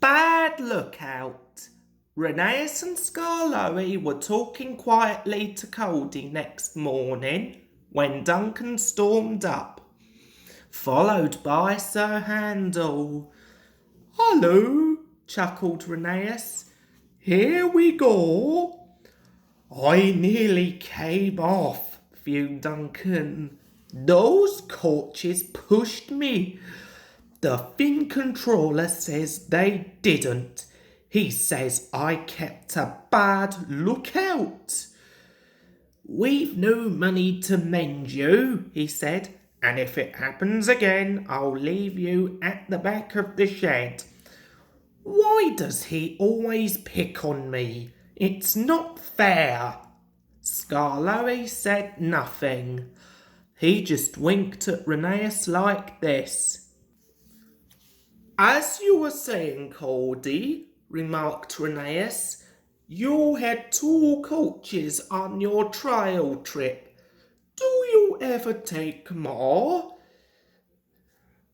Bad lookout. Reneus and Scarloey were talking quietly to Cody next morning when Duncan stormed up, followed by Sir Handel. "Hello," chuckled Reneus. "Here we go." "I nearly came off," fumed Duncan. "Those coaches pushed me. The Fin controller says they didn't. He says I kept a bad lookout." "We've no money to mend you," he said, "and if it happens again, I'll leave you at the back of the shed." "Why does he always pick on me? It's not fair." Scarloey said nothing. He just winked at Reneus like this. "As you were saying, Cody," remarked Reneus, "you had two coaches on your trial trip. Do you ever take more?"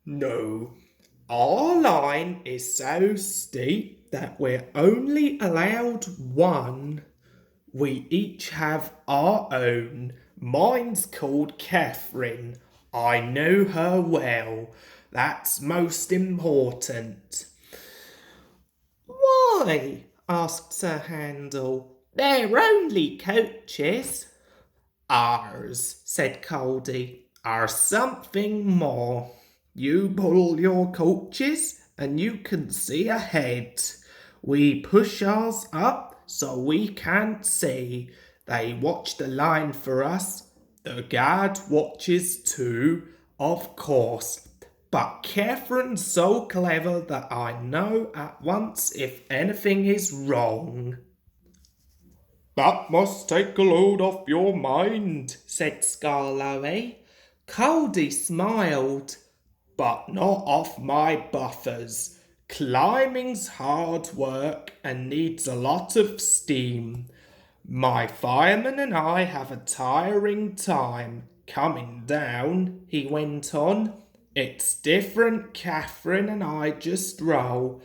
"No. Our line is so steep that we're only allowed one. We each have our own. Mine's called Catherine. I know her well. That's most important." "Why?" asked Sir Handel. "They're only coaches." "Ours," said Cody, "are something more. You pull your coaches and you can see ahead. We push ours up so we can't see. They watch the line for us. The guard watches too, of course. But Catherine's so clever that I know at once if anything is wrong." "That must take a load off your mind," said Scarloey. Cody smiled. "But not off my buffers. Climbing's hard work and needs a lot of steam. My fireman and I have a tiring time coming down," he went on. "It's different. Catherine and I just roll.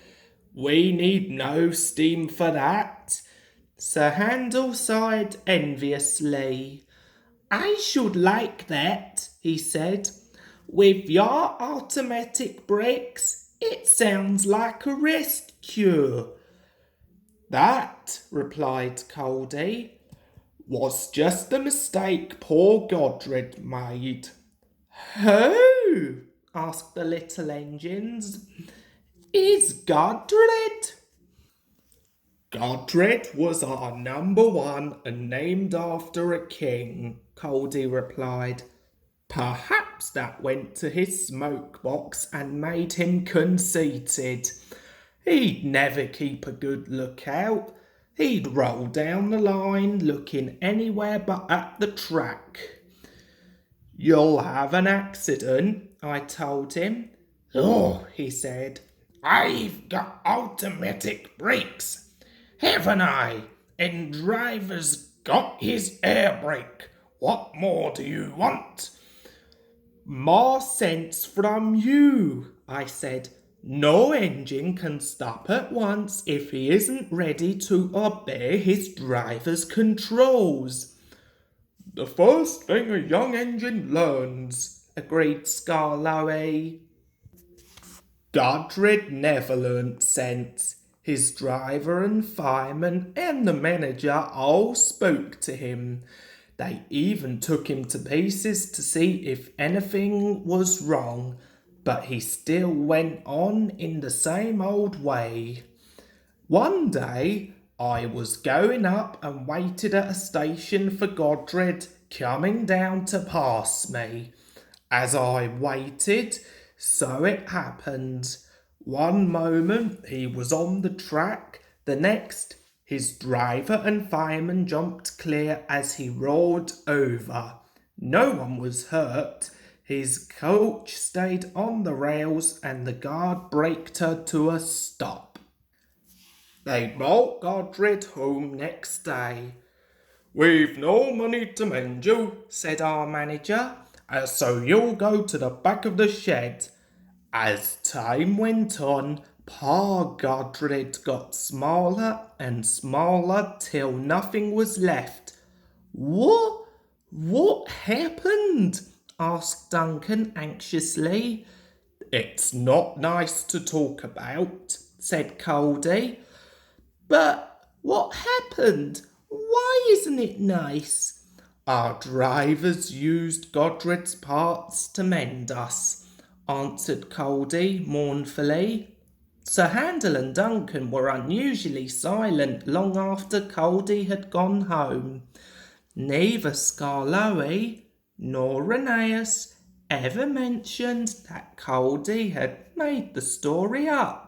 We need no steam for that." Sir Handel sighed enviously. "I should like that," he said. "With your automatic brakes, it sounds like a rest cure." "That," replied Cody, "was just a mistake poor Godred made." "Who?" asked the little engines. "Is Godred?" "Godred was our number one and named after a king," Cody replied. "Perhaps that went to his smoke box and made him conceited. He'd never keep a good lookout. He'd roll down the line looking anywhere but at the track." "You'll have an accident," I told him. "Oh," he said, "I've got automatic brakes, haven't I? And driver's got his air brake. What more do you want?" "More sense from you," I said. "No engine can stop at once if he isn't ready to obey his driver's controls." "The first thing a young engine learns," agreed Scarloey. Godred never learnt sense. His driver and fireman and the manager all spoke to him. They even took him to pieces to see if anything was wrong, but he still went on in the same old way. One day, I was going up and waited at a station for Godred coming down to pass me. As I waited, so it happened. One moment he was on the track, the next his driver and fireman jumped clear as he roared over. No one was hurt. His coach stayed on the rails and the guard braked her to a stop. They brought Godred home next day. "We've no money to mend you," said our manager, "so you'll go to the back of the shed." As time went on, Pa Godred got smaller and smaller till nothing was left. What? What happened? Asked Duncan anxiously. It's not nice to talk about, said Coldy. But what happened? Why isn't it nice? Our drivers used Godred's parts to mend us, answered Coldy mournfully. Sir Handel and Duncan were unusually silent long after Coldy had gone home. Neither Skarloey nor Rheneas ever mentioned that Coldy had made the story up.